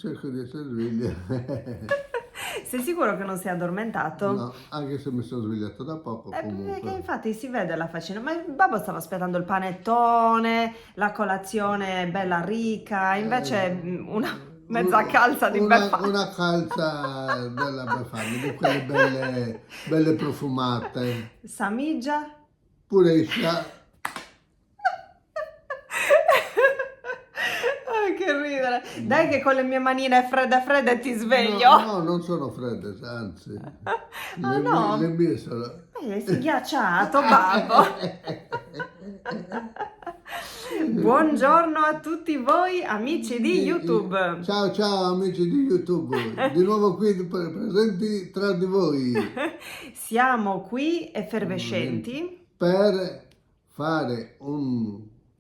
cerco di essere sveglia. Sei sicuro che non sei addormentato? No, anche se mi sono svegliato da poco Perché comunque. infatti si vede la faccina, ma il babbo stava aspettando il panettone, la colazione bella ricca, invece una mezza calza di befana. Una calza della Befana, di quelle belle, belle profumate. Samigia? Purescia. Che ridere. Dai che con le mie manine fredde ti No, sveglio. no, non sono fredde, anzi. Ah no? Le mie sono... Sei ghiacciato, babbo. Buongiorno a tutti voi amici di YouTube. Ciao ciao amici di YouTube, di nuovo qui presenti tra di voi Siamo qui effervescenti. per fare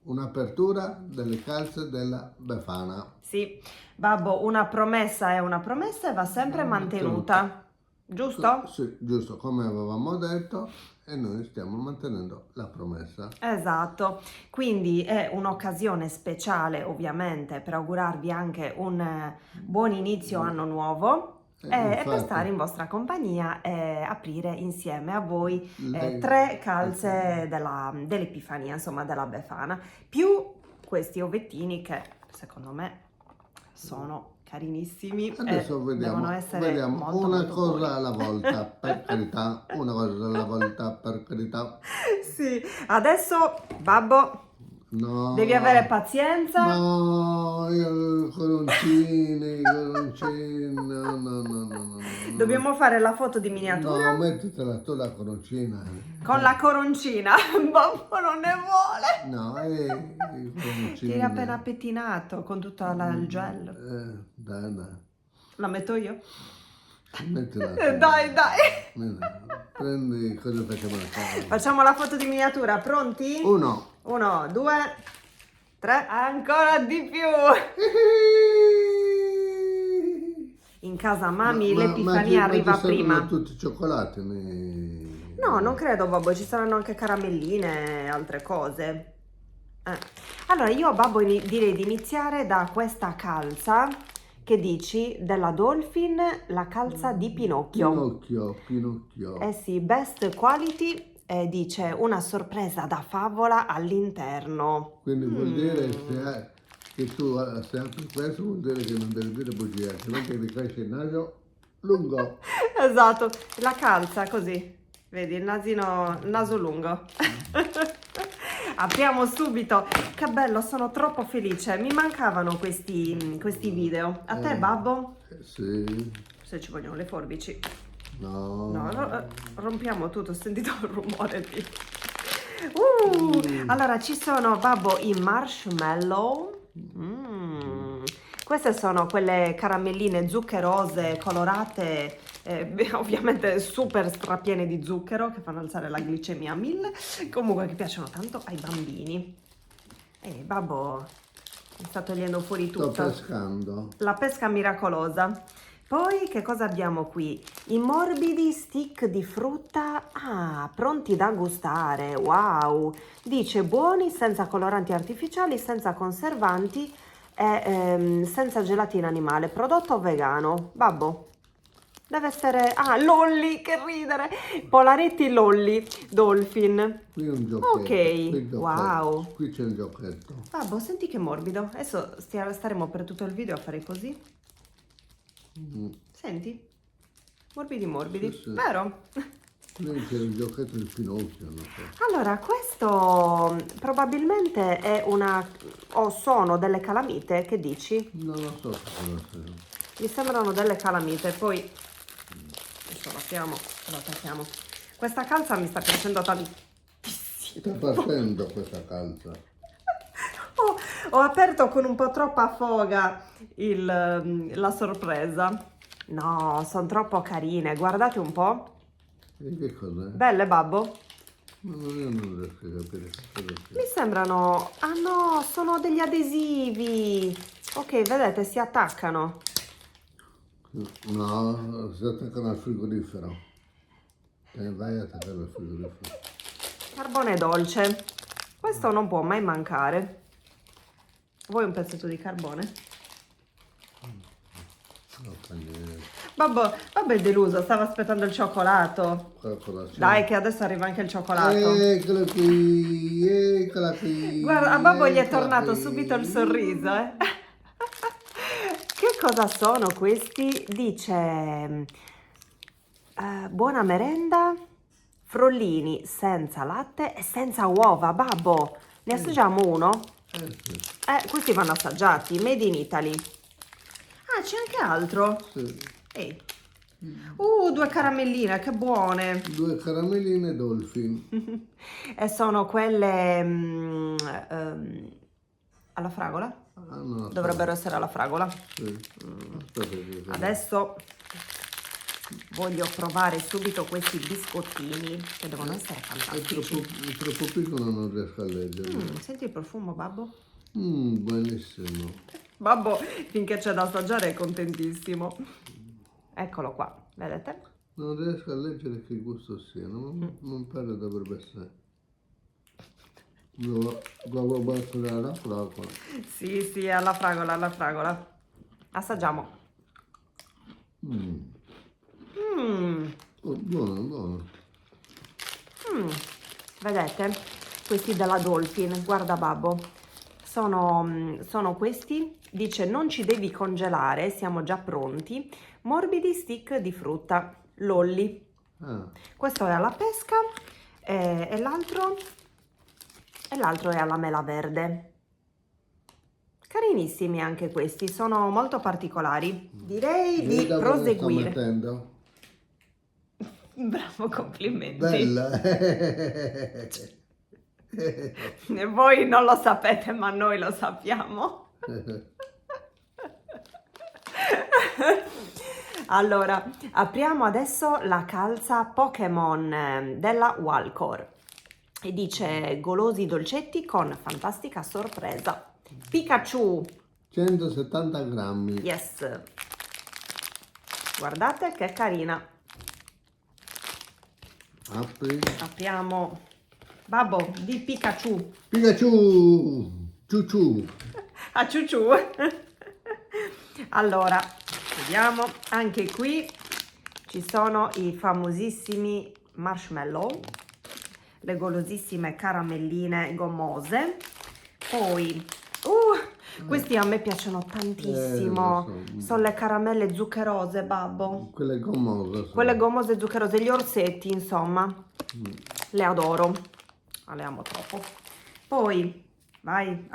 un'apertura delle calze della Befana. Sì, babbo, una promessa è una promessa e va sempre mantenuta, giusto? Sì, giusto, come avevamo detto, e noi stiamo mantenendo la promessa. Esatto, quindi è un'occasione speciale ovviamente per augurarvi anche un buon inizio anno nuovo e per Infatti, stare in vostra compagnia e aprire insieme a voi lei- 3 calze dell'Epifania, insomma della Befana, più questi ovettini che secondo me sono carinissimi Adesso e devono essere molto, una molto cosa buoni. alla volta, per carità, una cosa alla volta, per carità. Sì, adesso babbo No, devi avere pazienza. no, io coroncini, no, no, no, no, no, no. Dobbiamo fare la foto di miniatura No, mettitela tu la coroncina. con la coroncina. Babbo non ne vuole. No, i coroncini. Ti eri appena pettinato con tutto il gel. Dai, dai. La metto io? Mettila Dai, dai. Prendi cosa facciamo la casa. Facciamo la foto di miniatura. Pronti? 1. 1, 2, 3. Ancora di più. In casa mami l'Epifania arriva prima. Ma tutti i cioccolati. No, non credo, babbo, ci saranno anche caramelline e altre cose. Allora, io, babbo, direi di iniziare da questa calza, che dici, della Dolphin, la calza di Pinocchio. Pinocchio. Eh sì, best quality, dice una sorpresa da favola all'interno. Quindi vuol dire che tu se apri questo vuol dire che non devi dire bugie, altrimenti ti cresce il naso lungo. Esatto, la calza così, vedi, il naso lungo. Apriamo subito. Che bello, sono troppo felice. Mi mancavano questi video. A te, babbo? Sì. Se ci vogliono le forbici. No. No, rompiamo tutto, ho sentito il rumore di... Allora, ci sono, babbo, i marshmallow. Queste sono quelle caramelline zuccherose, colorate, ovviamente super strapiene di zucchero, che fanno alzare la glicemia a 1000, comunque che piacciono tanto ai bambini. Babbo, mi sta togliendo fuori tutto. Sto pescando. La pesca miracolosa. Poi che cosa abbiamo qui? I morbidi stick di frutta, pronti da gustare, wow! Dice buoni, senza coloranti artificiali, senza conservanti e senza gelatina animale, prodotto vegano. Babbo, deve essere... Lolli, che ridere! Polaretti Lolli, Dolphin. Qui è un giochetto. Ok, wow. Qui c'è il giochetto. Babbo, senti che morbido. Adesso staremo per tutto il video a fare così. Senti? Morbidi morbidi, Sì. vero? Qui c'è il giochetto di Pinocchio, non so. Allora, questo probabilmente è sono delle calamite, che dici? Non lo so se cosa sia. Mi sembrano delle calamite, poi adesso lo attacchiamo. Questa calza mi sta piacendo tantissimo. Sta partendo questa calza. Ho aperto con un po' troppa foga la sorpresa. No, sono troppo carine, guardate un po'. E che cos'è? Belle, babbo? No, io non riesco a capire che cosa sia. Mi sembrano... no, sono degli adesivi. Ok, vedete, si attaccano. No, si attaccano al frigorifero. Vai a attaccare al frigorifero. Carbone dolce. Questo non può mai mancare. Vuoi un pezzetto di carbone? Non fa niente. Babbo è deluso, stava aspettando il cioccolato. Colazione. Dai, che adesso arriva anche il cioccolato. Eccola qui, eccola qui. Guarda, a Babbo gli è eccola tornato qui. subito il sorriso, eh. Che cosa sono questi? Dice, buona merenda, frollini senza latte e senza uova. Babbo, ne assaggiamo uno? Sì, Questi vanno assaggiati, made in Italy. Ah, c'è anche altro. sì. Ehi. 2 caramelline, che buone. 2 caramelline Dolphin. E sono quelle alla fragola? Ah, no, Dovrebbero essere alla fragola. sì. Aspetta che- Adesso voglio provare subito questi biscottini che devono essere È fantastici. troppo piccolo, non riesco a leggere. Senti il profumo, Babbo? Buonissimo. Babbo, finché c'è da assaggiare, è contentissimo. Eccolo qua, vedete? Non riesco a leggere che gusto sia, non pare dovrebbe essere. Devo battere alla fragola. Sì, sì, è alla fragola, alla fragola. Assaggiamo. Mm. Mm. Oh, buono, buono. Vedete? Questi della Dolphin, guarda Babbo, sono questi, dice non ci devi congelare, siamo già pronti, morbidi stick di frutta, lolli. Ah, Questo è alla pesca e l'altro è alla mela verde. Carinissimi anche questi, sono molto particolari. Direi di vedi dove lo sto proseguire. mettendo? Bravo, complimenti. Bella. E voi non lo sapete, ma noi lo sappiamo. Allora, apriamo adesso la calza Pokémon della Walcor e dice golosi dolcetti con fantastica sorpresa. Pikachu, 170 grammi. yes. Guardate che carina. Apri. Apriamo. Babbo, di Pikachu. Pikachu! Ciuciù! A ciuciù. Allora, vediamo, anche qui ci sono i famosissimi marshmallow, le golosissime caramelline gommose, poi questi a me piacciono tantissimo, lo so. sono le caramelle zuccherose, Babbo, Quelle gommose. sono. quelle gommose zuccherose, gli orsetti, insomma, le adoro, ma le amo troppo. Poi, vai,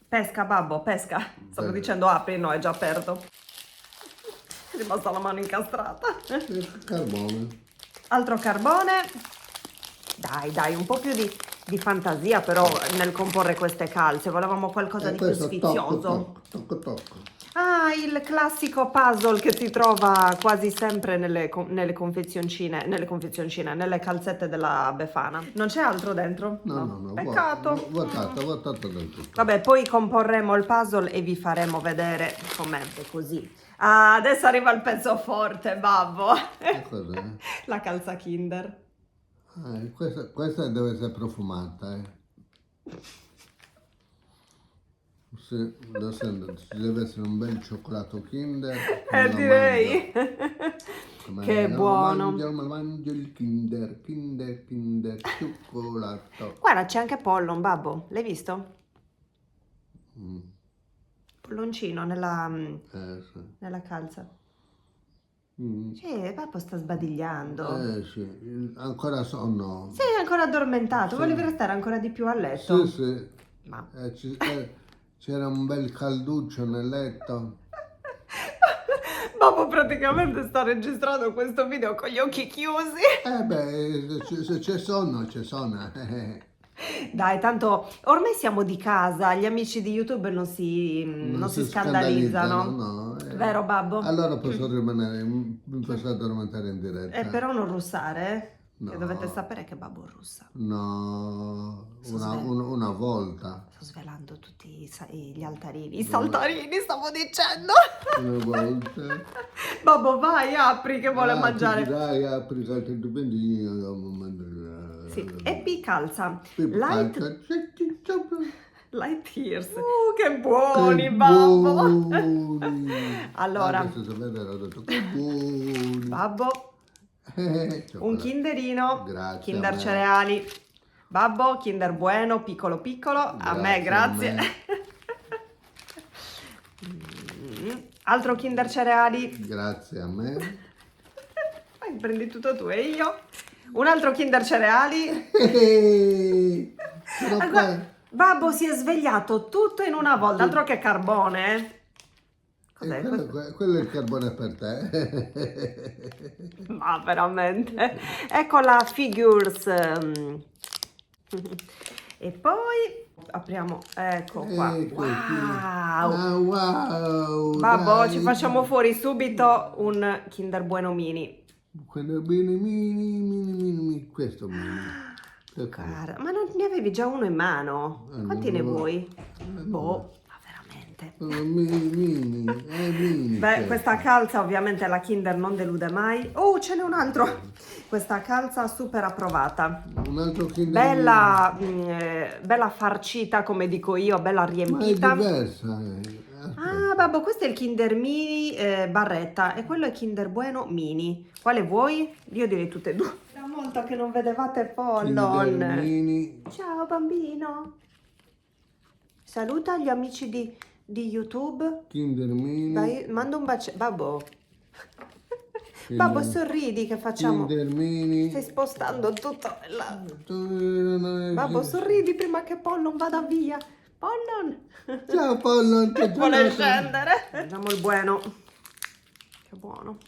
pesca Babbo, pesca, stavo Bene. dicendo apri, no, è già aperto. È rimasta la mano incastrata. Il carbone. Altro carbone. Dai, un po' più di fantasia però nel comporre queste calze. Volevamo qualcosa di più questo sfizioso. tocco. Ah, il classico puzzle che si trova quasi sempre nelle confezioncine, nelle calzette della Befana. Non c'è altro dentro? No. Peccato. Vuotato del tutto. Vabbè, poi comporremo il puzzle e vi faremo vedere com'è così. Ah, adesso arriva il pezzo forte, Babbo. Che cos'è? La calza Kinder. Questa deve essere profumata, Sì, ci deve essere un bel cioccolato Kinder. me lo Direi. mangio. Che buono. Me lo mangio il Kinder, cioccolato. Guarda, c'è anche Pollon, Babbo. L'hai visto? Mm, Polloncino sì. nella calza. Mm. Sì, Babbo sta sbadigliando. Sì, ancora sonno. Sei ancora addormentato, Sì. volevi restare ancora di più a letto? Sì. Ma... C'era un bel calduccio nel letto. Babbo praticamente sta registrando questo video con gli occhi chiusi. Se c'è sonno, c'è sonno. Dai, tanto ormai siamo di casa, gli amici di YouTube non si scandalizzano. No. Vero, Babbo? Allora posso addormentare in diretta. Però non russare, No. che dovete sapere che Babbo russa. No, Sto una volta. Sto svelando tutti gli altarini, i saltarini stavo dicendo. Una volta. Babbo, vai, apri che vuole mangiare. Dai, apri che altri dipendini. Sì, e P calza. Light. Light years. Che buoni, Che babbo. buoni. Allora, Adesso sapete, ho detto che buoni. babbo, un Cioccolato. kinderino, Grazie a Kinder me. cereali. Babbo, Kinder bueno, piccolo piccolo, a me Grazie a grazie. me. Altro Kinder cereali. Grazie a me. Prendi tutto tu e io. Un altro Kinder cereali. Sono Ah, qua. Babbo si è svegliato tutto in una volta, altro che carbone. Cos'è questo? Quello è il carbone per te. Ma veramente. Ecco la figures. E poi apriamo, ecco qua. Ecco qui. Wow. Ah, wow. Babbo, dai. ci facciamo fuori subito un Kinder Bueno mini. Quello mini. Questo mini. Cara, ma non ne avevi già uno in mano? Quanti ne no. vuoi? Boh, ma veramente. Mini. Beh, questa calza ovviamente la Kinder non delude mai. Oh, ce n'è un altro. Questa calza super approvata. Un altro Kinder Bella, bella farcita, come dico io, bella Mini. Ma è riempita. diversa. Ah, babbo, questo è il Kinder Mini barretta e quello è Kinder Bueno Mini. Quale vuoi? Io direi tutte e due. Da molto che non vedevate Pollon. Kinder Mini. Ciao bambino. Saluta gli amici di YouTube. Kinder Mini. Dai, manda un bacio. Babbo. Babbo, sorridi che facciamo. Kinder Mini. Stai spostando tutto. Babbo, sorridi prima che Pollon vada via. Pollon. Ciao Pollon, Vuole scendere. Mangiamo il bueno. Che buono.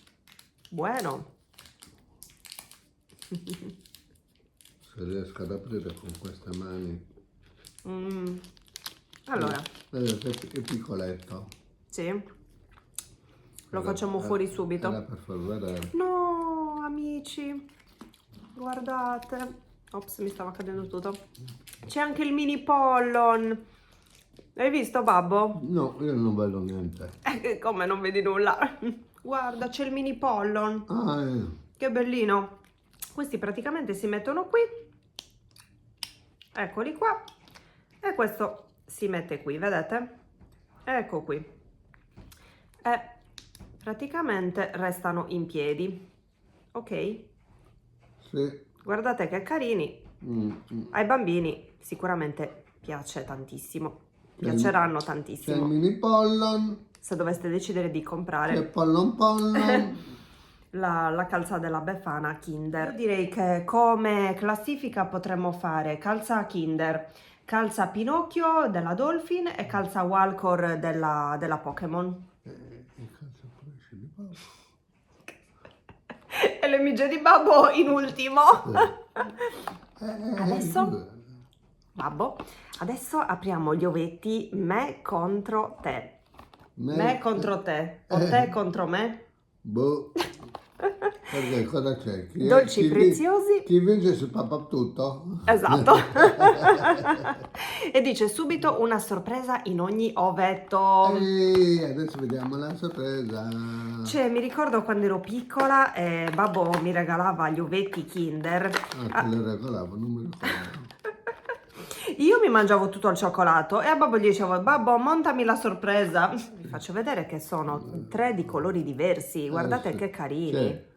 Bueno. Se riesco ad aprire con queste mani. Allora, Vedete, è piccoletto. sì. Lo facciamo fuori subito. Era per far vedere. No, amici. Guardate. Ops, mi stava cadendo tutto. C'è anche il mini Pollon. Hai visto, babbo? No, io non vedo niente. Come non vedi nulla? Guarda, c'è il mini Pollon. Ah, Che bellino. Questi praticamente si mettono qui. Eccoli qua. E questo si mette qui, vedete? Ecco qui. E praticamente restano in piedi. Ok? sì. Guardate che carini. Ai bambini sicuramente piace tantissimo. Piaceranno C'è il tantissimo. mini Pollon. Se doveste decidere di C'è comprare Pollon. la calza della Befana Kinder. Io direi che come classifica potremmo fare calza Kinder, calza Pinocchio della Dolphin e calza Walcor della Pokémon. E le migie di babbo in ultimo. Adesso, babbo, adesso apriamo gli ovetti me contro te. Me contro te. O te contro me. Boh. Perché cosa c'è? Dolci preziosi. Chi vince si papà tutto? Esatto. E dice subito una sorpresa in ogni ovetto. Ehi, adesso vediamo la sorpresa. Cioè, mi ricordo quando ero piccola e babbo mi regalava gli ovetti Kinder. Ah, te le regalavo, non mi ricordo. Io mi mangiavo tutto al cioccolato e a babbo gli dicevo, babbo, montami la sorpresa. Vi faccio vedere che sono 3 di colori diversi, guardate sì. che carini. C'è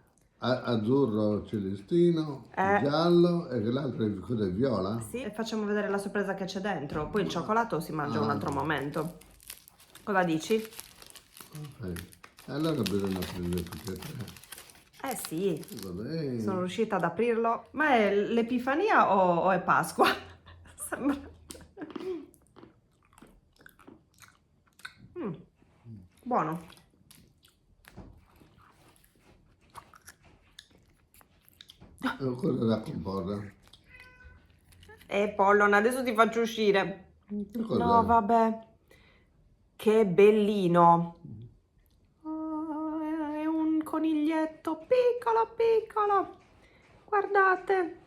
azzurro celestino, giallo e l'altro è cos'è, viola? Sì, e facciamo vedere la sorpresa che c'è dentro. Poi il cioccolato si mangia un altro momento. Cosa dici? Ok. Allora bisogna prendere tutti e tre. Eh sì, Vabbè. sono riuscita ad aprirlo. Ma è l'Epifania o è Pasqua? Sembra... Buono. Cosa da comporre? Pollon, adesso ti faccio uscire. Cos'è? No, vabbè. Che bellino. Oh, è un coniglietto piccolo, piccolo. Guardate.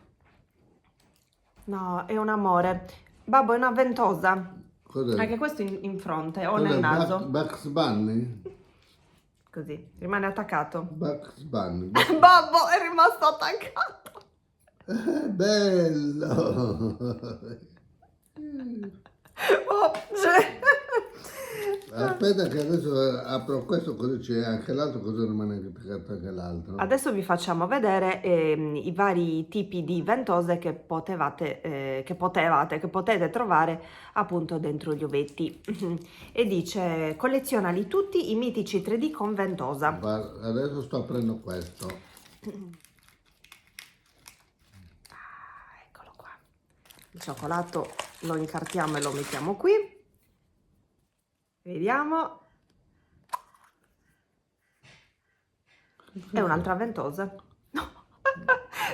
No, è un amore. Babbo, è una ventosa. Cos'è? Anche questo in fronte o Cos'è? nel naso. Bugs Bunny? Così, rimane attaccato. Bugs Bunny. Babbo, è rimasto attaccato. Bello! Oh, cioè. Aspetta che adesso apro questo così c'è anche l'altro, così rimane piegato anche l'altro. Adesso vi facciamo vedere i vari tipi di ventose che potete trovare appunto dentro gli ovetti. E dice collezionali tutti i mitici 3D con ventosa. Guarda, adesso sto aprendo questo. Eccolo qua. Il cioccolato lo incartiamo e lo mettiamo qui. Vediamo. È un'altra ventosa. No.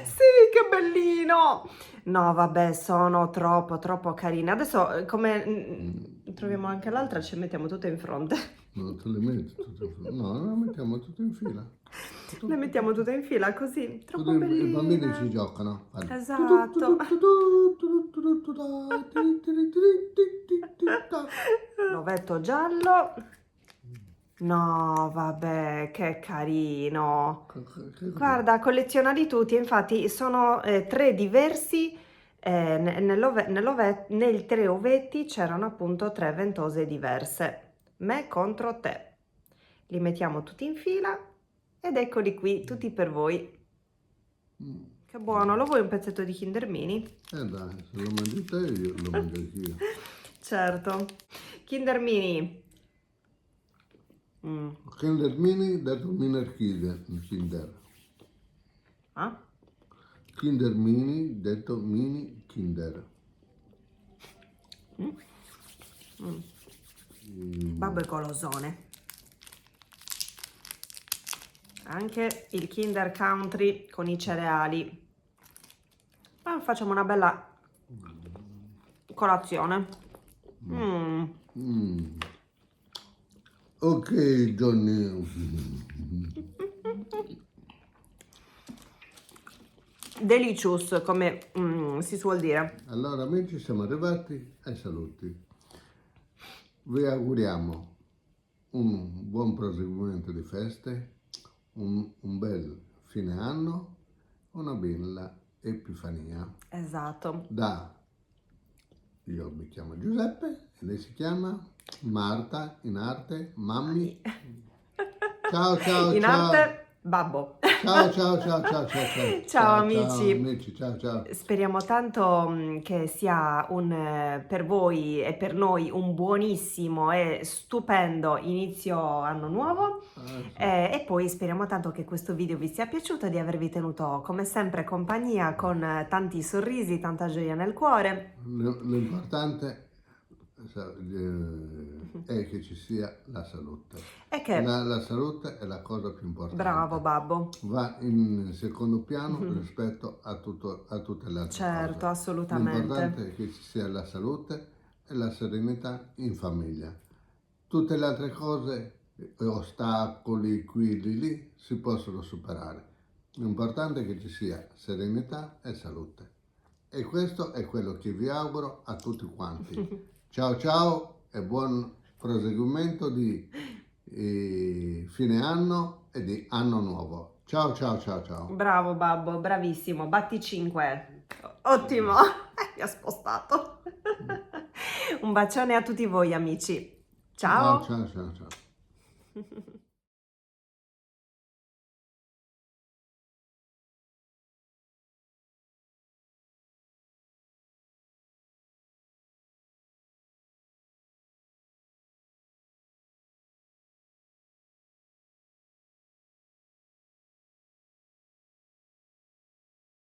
Sì, che bellino! No, vabbè, sono troppo carine. Adesso, come troviamo anche l'altra, ci mettiamo tutte in fronte. No, te le metti tutte in fila. No, le mettiamo tutte in fila. Le mettiamo tutte in fila così, troppo I belline. bambini ci giocano. Guarda. Esatto. L'ovetto giallo. No, vabbè, che carino. Guarda, collezionali tutti, infatti sono 3 diversi, nei 3 ovetti c'erano appunto 3 ventose diverse, me contro te. Li mettiamo tutti in fila ed eccoli qui, tutti per voi. Che buono, lo vuoi un pezzetto di Kinder Mini? Dai, se lo mangi te io lo mangio anch'io. Certo. Kinder Mini. Kinder Mini detto Kinder. Ah? Kinder Mini detto Mini Kinder. Babbo è golosone. Anche il Kinder Country con i cereali. Facciamo una bella colazione. Ok, Johnny. Delicious, come si suol dire. Allora amici, siamo arrivati ai saluti. Vi auguriamo un buon proseguimento di feste, un bel fine anno, una bella Epifania. Esatto. Io mi chiamo Giuseppe e lei si chiama Marta, in arte Mammi. Ciao. In arte Babbo. Ciao. Ciao amici. Ciao. Speriamo tanto che sia per voi e per noi un buonissimo e stupendo inizio anno nuovo. Sì. E poi speriamo tanto che questo video vi sia piaciuto, di avervi tenuto come sempre compagnia con tanti sorrisi, tanta gioia nel cuore. L'importante è che ci sia la salute. E che La salute è la cosa più importante. bravo Babbo. Va in secondo piano rispetto a tutte le altre cose. Certo, assolutamente. L'importante è che ci sia la salute e la serenità in famiglia. Tutte le altre cose, ostacoli, qui, lì, si possono superare. L'importante è che ci sia serenità e salute. E questo è quello che vi auguro a tutti quanti. Ciao e buon proseguimento di fine anno e di anno nuovo. Ciao. Bravo Babbo, bravissimo, batti 5. Ottimo, mi ha spostato. Un bacione a tutti voi amici. Ciao. Ciao.